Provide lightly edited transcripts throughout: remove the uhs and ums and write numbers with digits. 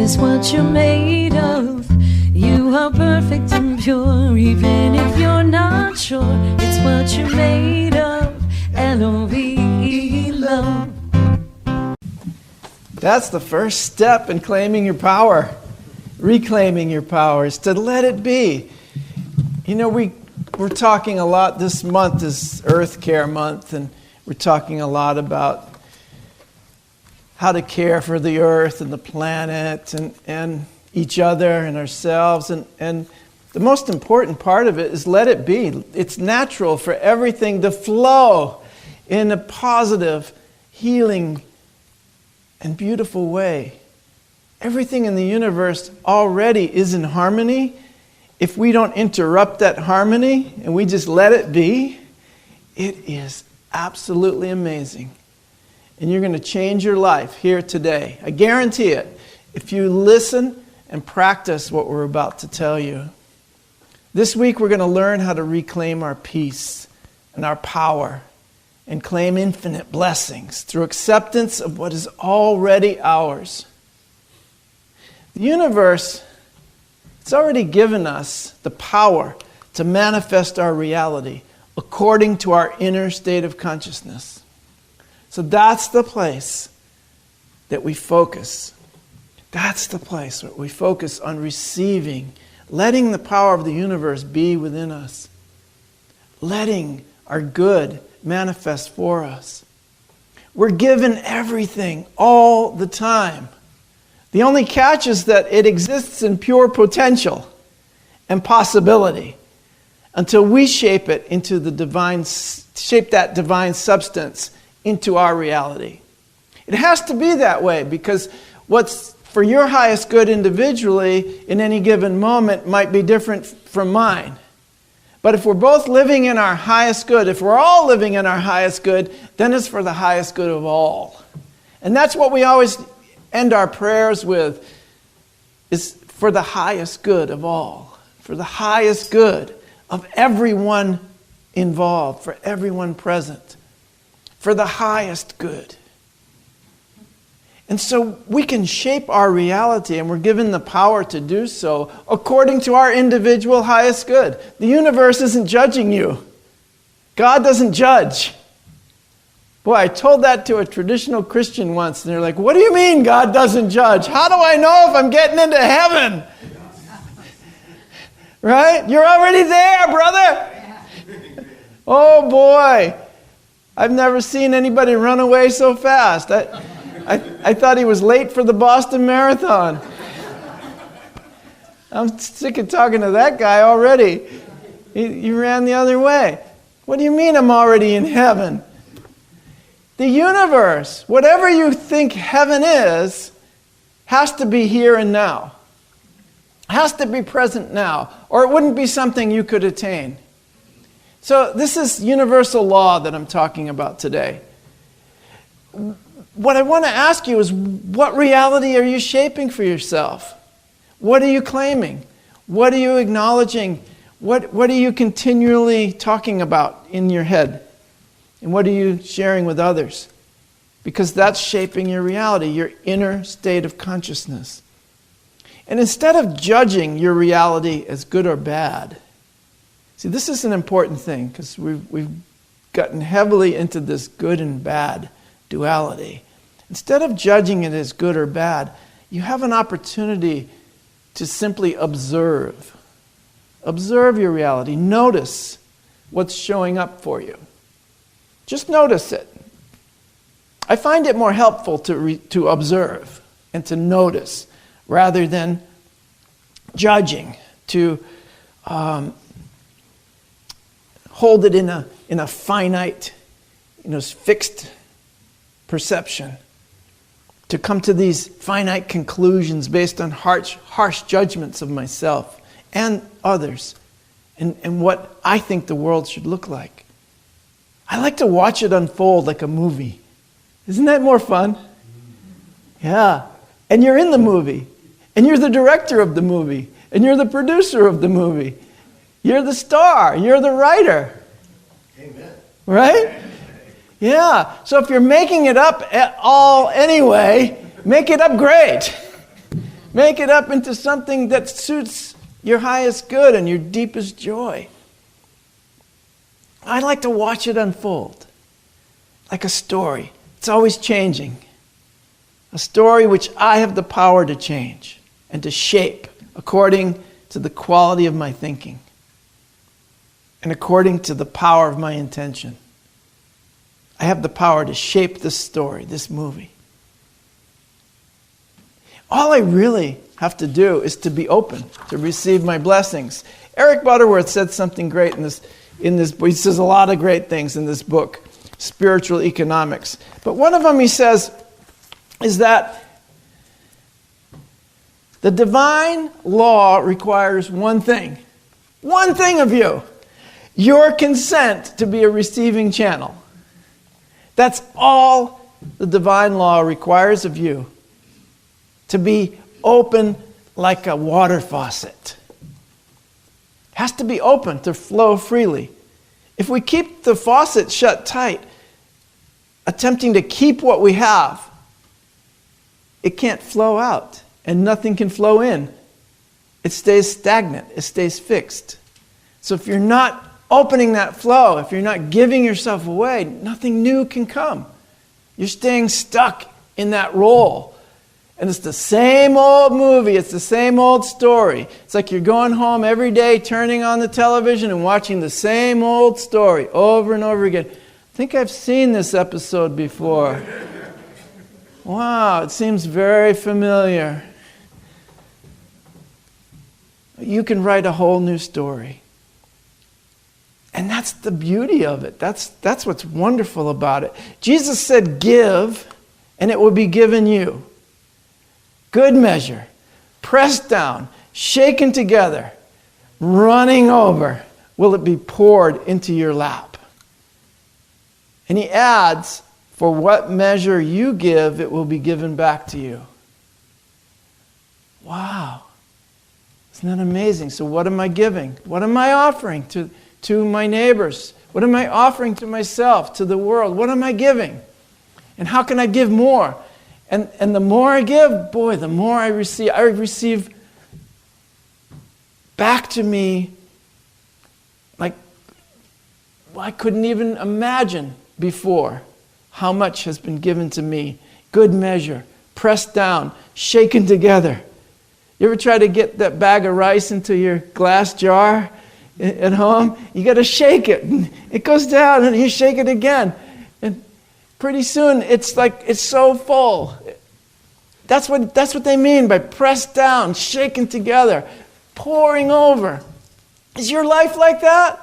is what you're made of. You are perfect and pure, even if you're not sure. It's what you're made of. L-O-V-E, love. That's the first step in claiming your power. Reclaiming your power is to let it be. You know, we're talking a lot this month is Earth Care Month, and we're talking a lot about how to care for the earth and the planet and each other and ourselves. And the most important part of it is let it be. It's natural for everything to flow in a positive, healing, and beautiful way. Everything in the universe already is in harmony. If we don't interrupt that harmony and we just let it be, it is absolutely amazing. And you're going to change your life here today. I guarantee it. If you listen and practice what we're about to tell you. This week we're going to learn how to reclaim our peace and our power and claim infinite blessings through acceptance of what is already ours. The universe, it's already given us the power to manifest our reality according to our inner state of consciousness. So that's the place that we focus. That's the place where we focus on receiving, letting the power of the universe be within us, letting our good manifest for us. We're given everything all the time. The only catch is that it exists in pure potential and possibility until we shape it into the divine, shape that divine substance into our reality. It has to be that way because what's for your highest good individually in any given moment might be different from mine. But if we're both living in our highest good, if we're all living in our highest good, then it's for the highest good of all. And that's what we always end our prayers with, is for the highest good of all, for the highest good of everyone involved, for everyone present, for the highest good. And so we can shape our reality, and we're given the power to do so according to our individual highest good. The universe isn't judging you. God doesn't judge. Boy, I told that to a traditional Christian once, and they're like, what do you mean God doesn't judge? How do I know if I'm getting into heaven? Right? You're already there, brother. Oh boy. I've never seen anybody run away so fast. I thought he was late for the Boston Marathon. I'm sick of talking to that guy already. He ran the other way. What do you mean I'm already in heaven? The universe, whatever you think heaven is, has to be here and now. Has to be present now, or it wouldn't be something you could attain. So this is universal law that I'm talking about today. What I want to ask you is, what reality are you shaping for yourself? What are you claiming? What are you acknowledging? What are you continually talking about in your head? And what are you sharing with others? Because that's shaping your reality, your inner state of consciousness. And instead of judging your reality as good or bad, see, this is an important thing because we've gotten heavily into this good and bad duality. Instead of judging it as good or bad, you have an opportunity to simply observe. Observe your reality. Notice what's showing up for you. Just notice it. I find it more helpful to observe and to notice rather than judging, to hold it in a finite, fixed perception, to come to these finite conclusions based on harsh judgments of myself and others and what I think the world should look like. I like to watch it unfold like a movie. Isn't that more fun? Yeah. And you're in the movie. And you're the director of the movie. And you're the producer of the movie. You're the star. You're the writer. Amen. Right? Yeah. So if you're making it up at all anyway, make it up great. Make it up into something that suits your highest good and your deepest joy. I like to watch it unfold, like a story. It's always changing. A story which I have the power to change and to shape according to the quality of my thinking and according to the power of my intention. I have the power to shape this story, this movie. All I really have to do is to be open to receive my blessings. Eric Butterworth said something great in this book. He says a lot of great things in this book, Spiritual Economics. But one of them he says is that the divine law requires one thing of you, your consent to be a receiving channel. That's all the divine law requires of you, to be open like a water faucet. It has to be open to flow freely. If we keep the faucet shut tight, attempting to keep what we have, it can't flow out and nothing can flow in. It stays stagnant. It stays fixed. So if you're not opening that flow, if you're not giving yourself away, nothing new can come. You're staying stuck in that role. And it's the same old movie. It's the same old story. It's like you're going home every day, turning on the television and watching the same old story over and over again. I think I've seen this episode before. Wow, it seems very familiar. You can write a whole new story. And that's the beauty of it. That's what's wonderful about it. Jesus said, give, and it will be given you. Good measure, pressed down, shaken together, running over, will it be poured into your lap. And he adds, for what measure you give, it will be given back to you. Wow. Isn't that amazing? So what am I giving? What am I offering to my neighbors? What am I offering to myself, to the world? What am I giving? And how can I give more? And the more I give, boy, the more I receive. I receive back to me like I couldn't even imagine before how much has been given to me. Good measure, pressed down, shaken together. You ever try to get that bag of rice into your glass jar at home? You got to shake it. It goes down and you shake it again. And pretty soon it's like it's so full. That's what they mean by pressed down, shaken together, pouring over. Is your life like that?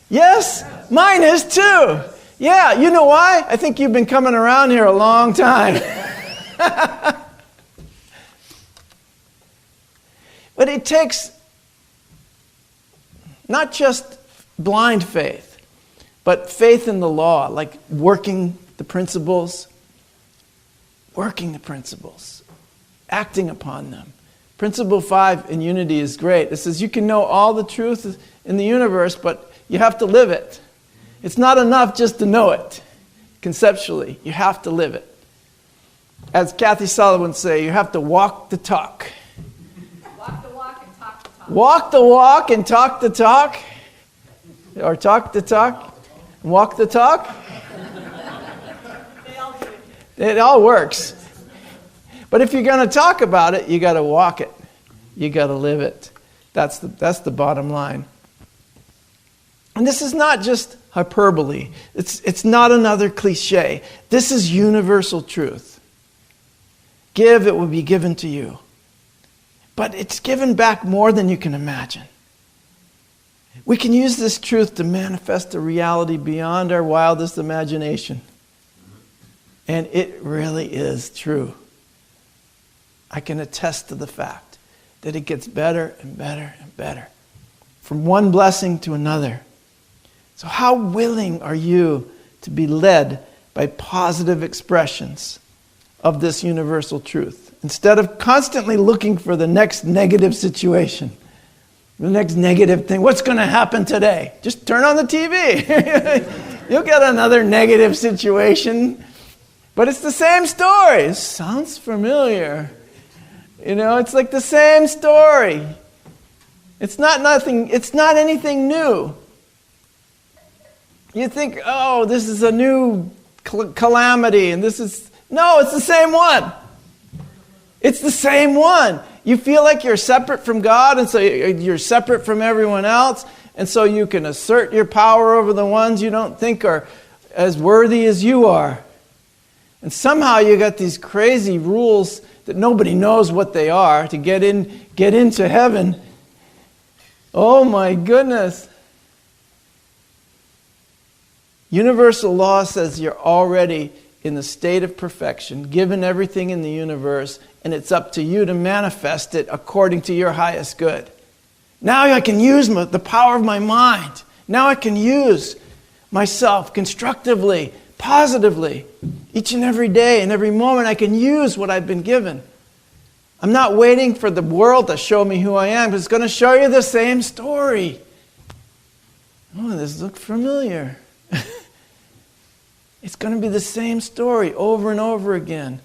Yes? Mine is too. Yeah, you know why? I think you've been coming around here a long time. But it takes not just blind faith, but faith in the law, like working the principles, acting upon them. Principle 5 in unity is great. It says you can know all the truth in the universe, but you have to live it. It's not enough just to know it conceptually. You have to live it. As Kathy Sullivan would say, you have to walk the talk. Walk the walk and talk the talk. Walk the walk and talk the talk. Or talk the talk and walk the talk. It all works. But if you're going to talk about it, you got to walk it. You got to live it. That's the bottom line. And this is not just hyperbole. It's not another cliche. This is universal truth. Give, it will be given to you. But it's given back more than you can imagine. We can use this truth to manifest a reality beyond our wildest imagination. And it really is true. I can attest to the fact that it gets better and better and better. From one blessing to another. So how willing are you to be led by positive expressions of this universal truth? Instead of constantly looking for the next negative situation. The next negative thing. What's going to happen today? Just turn on the TV. You'll get another negative situation. But it's the same story. It sounds familiar. You know, it's like the same story. It's not anything new. You think, oh, this is a new calamity, and no, it's the same one. It's the same one. You feel like you're separate from God, and so you're separate from everyone else, and so you can assert your power over the ones you don't think are as worthy as you are. And somehow you got these crazy rules that nobody knows what they are to get into heaven. Oh my goodness. Universal law says you're already in the state of perfection, given everything in the universe, and it's up to you to manifest it according to your highest good. Now I can use the power of my mind. Now I can use myself constructively, positively. Each and every day and every moment I can use what I've been given. I'm not waiting for the world to show me who I am, but it's going to show you the same story. Oh, this looks familiar. It's going to be the same story over and over again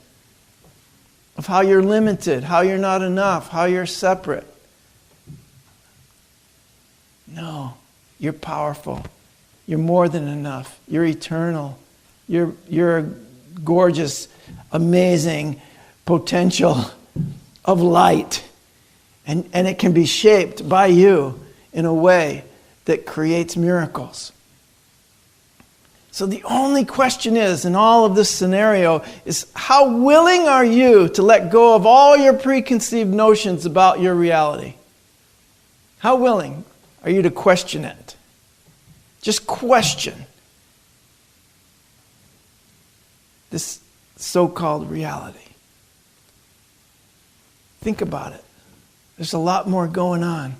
of how you're limited, how you're not enough, how you're separate. No, you're powerful. You're more than enough. You're eternal. You're a gorgeous, amazing potential of light. And it can be shaped by you in a way that creates miracles. So the only question is, in all of this scenario, is how willing are you to let go of all your preconceived notions about your reality? How willing are you to question it? Just question this so-called reality. Think about it. There's a lot more going on.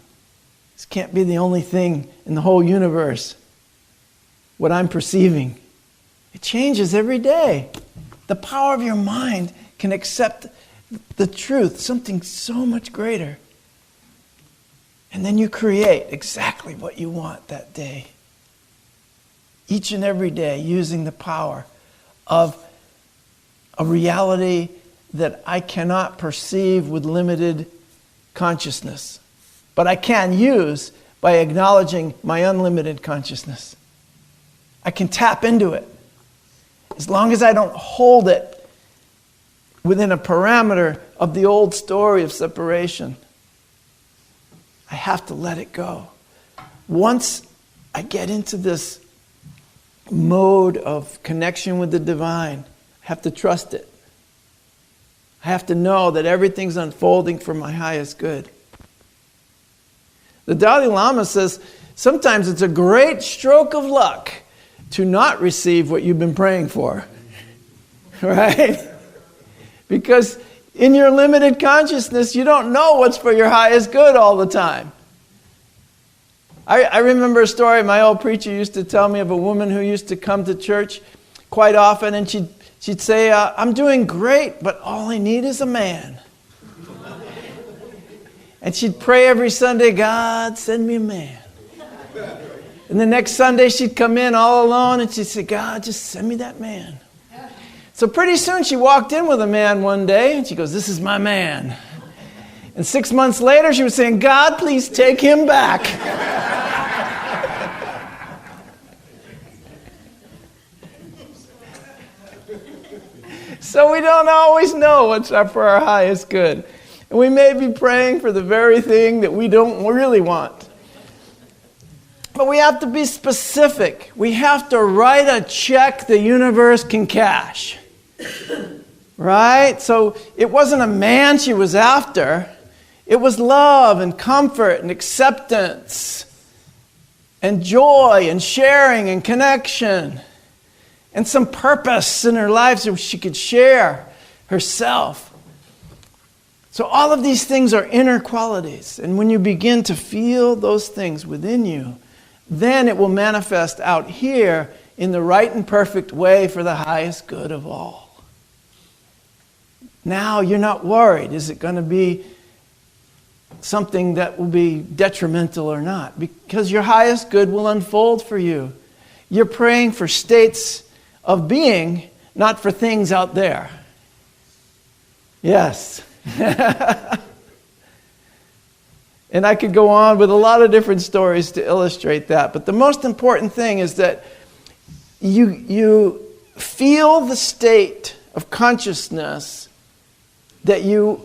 This can't be the only thing in the whole universe. What I'm perceiving. It changes every day. The power of your mind can accept the truth, something so much greater. And then you create exactly what you want that day. Each and every day, using the power of a reality that I cannot perceive with limited consciousness, but I can use by acknowledging my unlimited consciousness. I can tap into it. As long as I don't hold it within a parameter of the old story of separation, I have to let it go. Once I get into this mode of connection with the divine, I have to trust it. I have to know that everything's unfolding for my highest good. The Dalai Lama says, sometimes it's a great stroke of luck to not receive what you've been praying for. Right? Because in your limited consciousness, you don't know what's for your highest good all the time. I remember a story my old preacher used to tell me of a woman who used to come to church quite often, and she'd say, I'm doing great, but all I need is a man. And she'd pray every Sunday, God, send me a man. And the next Sunday she'd come in all alone and she'd say, God, just send me that man. So pretty soon she walked in with a man one day and she goes, this is my man. And 6 months later she was saying, God, please take him back. So we don't always know what's for our highest good. And we may be praying for the very thing that we don't really want. But we have to be specific. We have to write a check the universe can cash. Right? So it wasn't a man she was after. It was love and comfort and acceptance and joy and sharing and connection and some purpose in her life so she could share herself. So all of these things are inner qualities. And when you begin to feel those things within you, then it will manifest out here in the right and perfect way for the highest good of all. Now you're not worried. Is it going to be something that will be detrimental or not? Because your highest good will unfold for you. You're praying for states of being, not for things out there. Yes. And I could go on with a lot of different stories to illustrate that. But the most important thing is that you feel the state of consciousness that you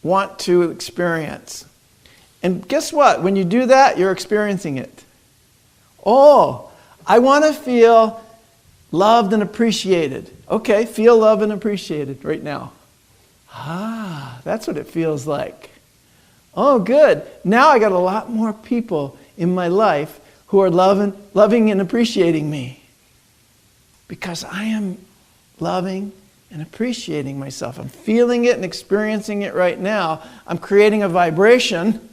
want to experience. And guess what? When you do that, you're experiencing it. Oh, I want to feel loved and appreciated. Okay, feel loved and appreciated right now. Ah, that's what it feels like. Oh, good. Now I got a lot more people in my life who are loving and appreciating me. Because I am loving and appreciating myself. I'm feeling it and experiencing it right now. I'm creating a vibration,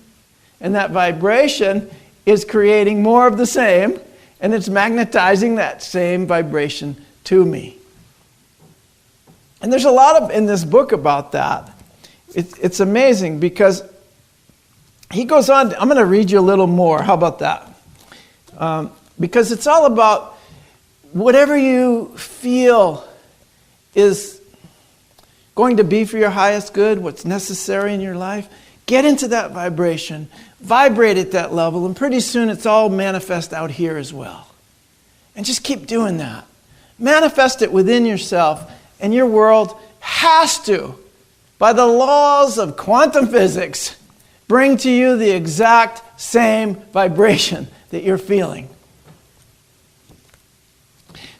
and that vibration is creating more of the same, and it's magnetizing that same vibration to me. And there's a lot in this book about that. It's amazing because he goes on. I'm going to read you a little more. How about that? Because it's all about whatever you feel is going to be for your highest good, what's necessary in your life. Get into that vibration. Vibrate at that level. And pretty soon it's all manifest out here as well. And just keep doing that. Manifest it within yourself. And your world has to, by the laws of quantum physics, bring to you the exact same vibration that you're feeling.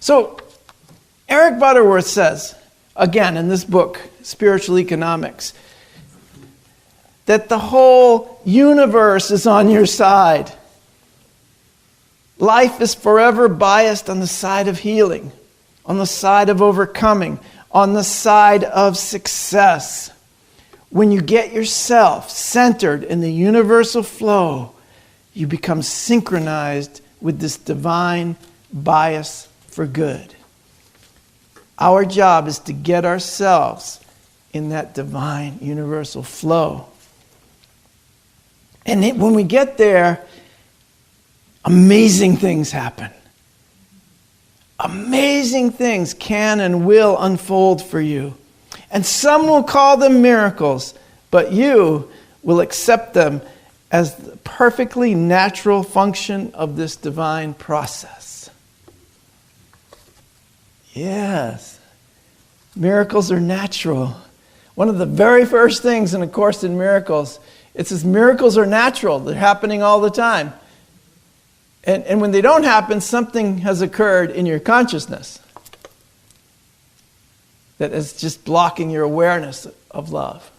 So, Eric Butterworth says, again in this book, Spiritual Economics, that the whole universe is on your side. Life is forever biased on the side of healing, on the side of overcoming, on the side of success. When you get yourself centered in the universal flow, you become synchronized with this divine bias for good. Our job is to get ourselves in that divine universal flow. And when we get there, amazing things happen. Amazing things can and will unfold for you. And some will call them miracles, but you will accept them as the perfectly natural function of this divine process. Yes, miracles are natural. One of the very first things in A Course in Miracles, it says miracles are natural. They're happening all the time. And when they don't happen, something has occurred in your consciousness that is just blocking your awareness of love.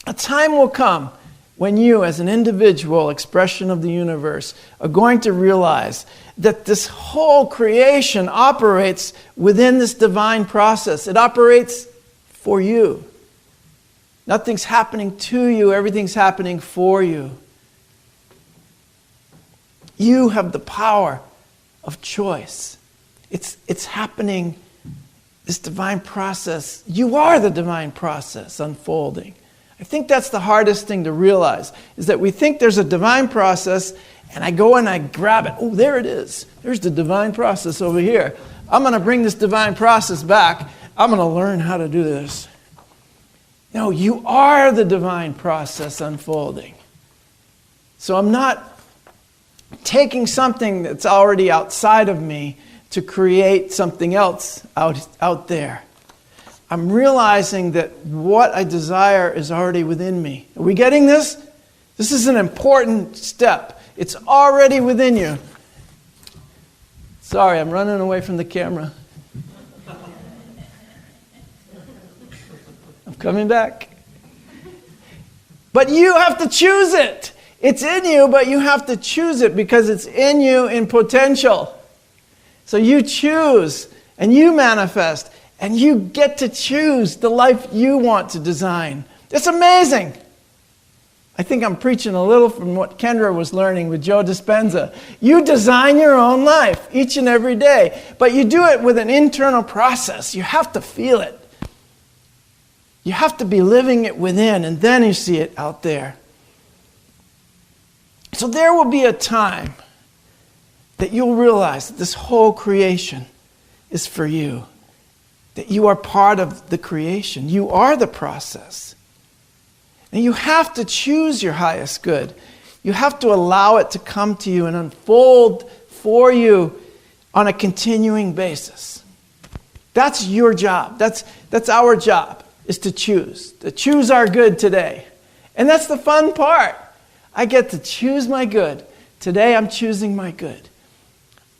A time will come when you, as an individual expression of the universe, are going to realize that this whole creation operates within this divine process. It operates for you. Nothing's happening to you, everything's happening for you. You have the power of choice. It's happening, this divine process. You are the divine process unfolding. I think that's the hardest thing to realize, is that we think there's a divine process, and I go and I grab it. Oh, there it is. There's the divine process over here. I'm going to bring this divine process back. I'm going to learn how to do this. No, you are the divine process unfolding. So I'm not taking something that's already outside of me to create something else out there. I'm realizing that what I desire is already within me. Are we getting this? This is an important step. It's already within you. Sorry, I'm running away from the camera. I'm coming back. But you have to choose it. It's in you, but you have to choose it because it's in you in potential. So you choose and you manifest and you get to choose the life you want to design. It's amazing. I think I'm preaching a little from what Kendra was learning with Joe Dispenza. You design your own life each and every day, but you do it with an internal process. You have to feel it. You have to be living it within, and then you see it out there. So there will be a time that you'll realize that this whole creation is for you. that you are part of the creation. You are the process. And you have to choose your highest good. You have to allow it to come to you and unfold for you on a continuing basis. That's your job. That's our job, is to choose our good today. And that's the fun part. I get to choose my good. Today I'm choosing my good.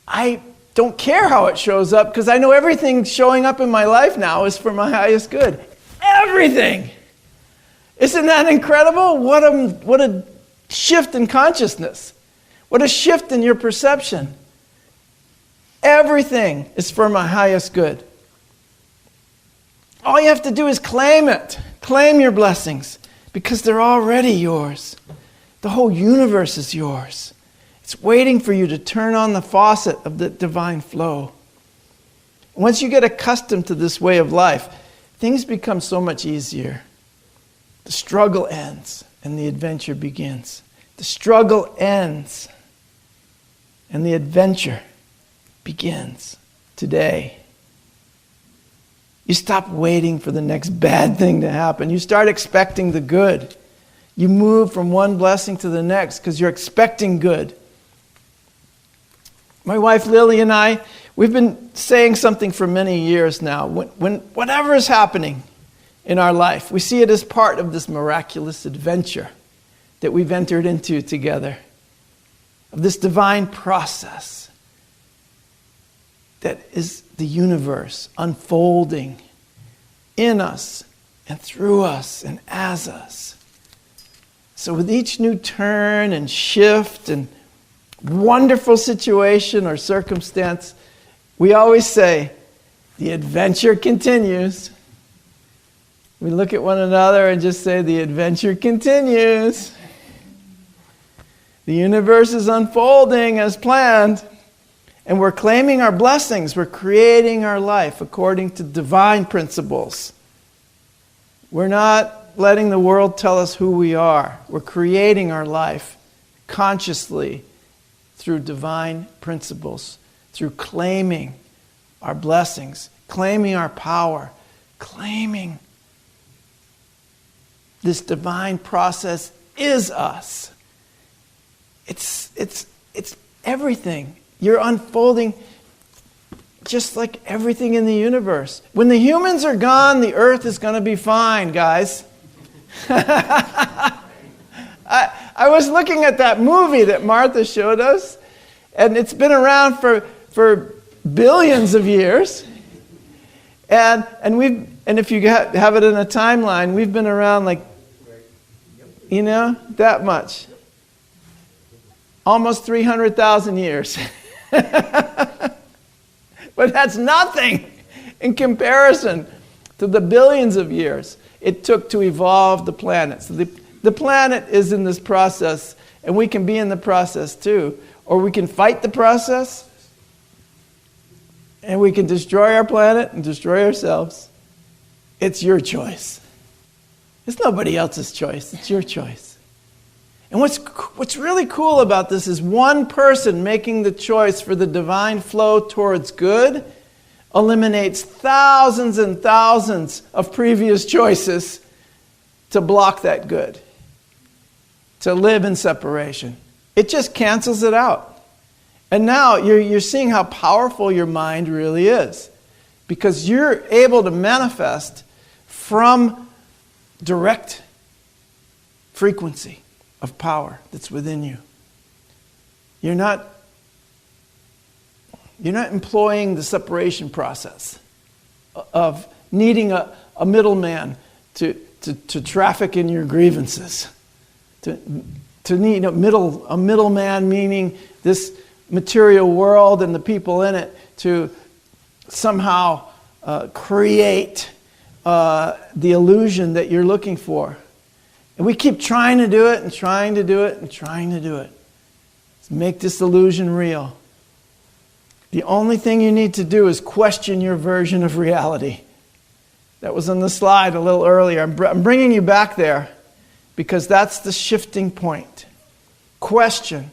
I don't care how it shows up because I know everything showing up in my life now is for my highest good. Everything. Isn't that incredible? What a shift in consciousness. What a shift in your perception. Everything is for my highest good. All you have to do is claim it. Claim your blessings because they're already yours. The whole universe is yours. It's waiting for you to turn on the faucet of the divine flow. Once you get accustomed to this way of life, things become so much easier. The struggle ends and the adventure begins. The struggle ends and the adventure begins today. You stop waiting for the next bad thing to happen. You start expecting the good. You move from one blessing to the next because you're expecting good. My wife Lily and I, we've been saying something for many years now. When whatever is happening in our life, we see it as part of this miraculous adventure that we've entered into together, of this divine process that is the universe unfolding in us and through us and as us. So with each new turn and shift and wonderful situation or circumstance, we always say, the adventure continues. We look at one another and just say, the adventure continues. The universe is unfolding as planned. And we're claiming our blessings. We're creating our life according to divine principles. We're not letting the world tell us who we are. We're creating our life consciously through divine principles, through claiming our blessings, claiming our power, claiming this divine process is us. It's everything. You're unfolding just like everything in the universe. When the humans are gone, the earth is going to be fine, guys. I was looking at that movie that Martha showed us, and it's been around for billions of years. And if you have it in a timeline, we've been around that much. Almost 300,000 years. But that's nothing in comparison to the billions of years it took to evolve the planet. So the planet is in this process, and we can be in the process too. Or we can fight the process, and we can destroy our planet and destroy ourselves. It's your choice. It's nobody else's choice. It's your choice. And what's really cool about this is one person making the choice for the divine flow towards good eliminates thousands and thousands of previous choices to block that good, to live in separation. It just cancels it out. And now you're seeing how powerful your mind really is, because you're able to manifest from direct frequency of power that's within you. You're not employing the separation process of needing a middleman to traffic in your grievances. To need a middleman, meaning this material world and the people in it, to somehow create the illusion that you're looking for. And we keep trying to do it and trying to do it and trying to do it. Let's make this illusion real. The only thing you need to do is question your version of reality. That was on the slide a little earlier. I'm bringing you back there because that's the shifting point. Question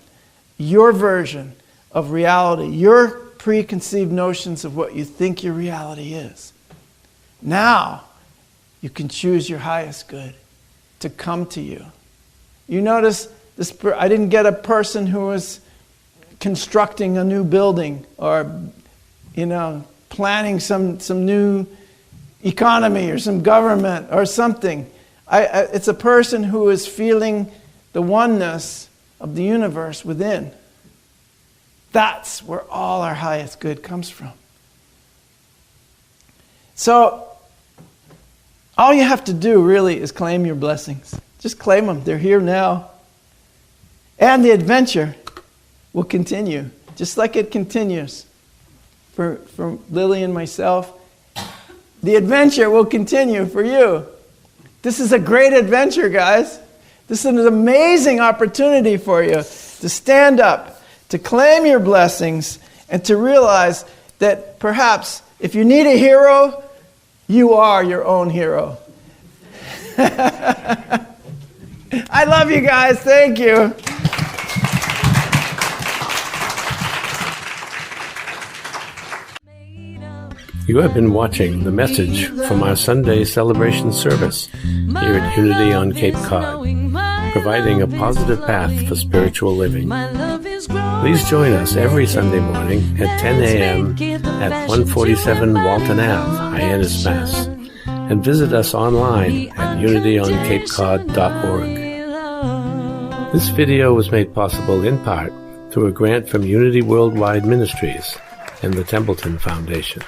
your version of reality, your preconceived notions of what you think your reality is. Now you can choose your highest good to come to you. You notice this, I didn't get a person who was constructing a new building or, planning some new economy or some government or something. It's a person who is feeling the oneness of the universe within. That's where all our highest good comes from. So, all you have to do really is claim your blessings. Just claim them. They're here now. And the adventure will continue, just like it continues for Lily and myself. The adventure will continue for you. This is a great adventure, guys. This is an amazing opportunity for you to stand up, to claim your blessings, and to realize that perhaps if you need a hero, you are your own hero. I love you guys. Thank you. You have been watching the message from our Sunday celebration service here at Unity on Cape Cod, providing a positive path for spiritual living. Please join us every Sunday morning at 10 a.m. at 147 Walton Ave, Hyannis, Mass. And visit us online at unityonCapeCod.org. This video was made possible in part through a grant from Unity Worldwide Ministries and the Templeton Foundation.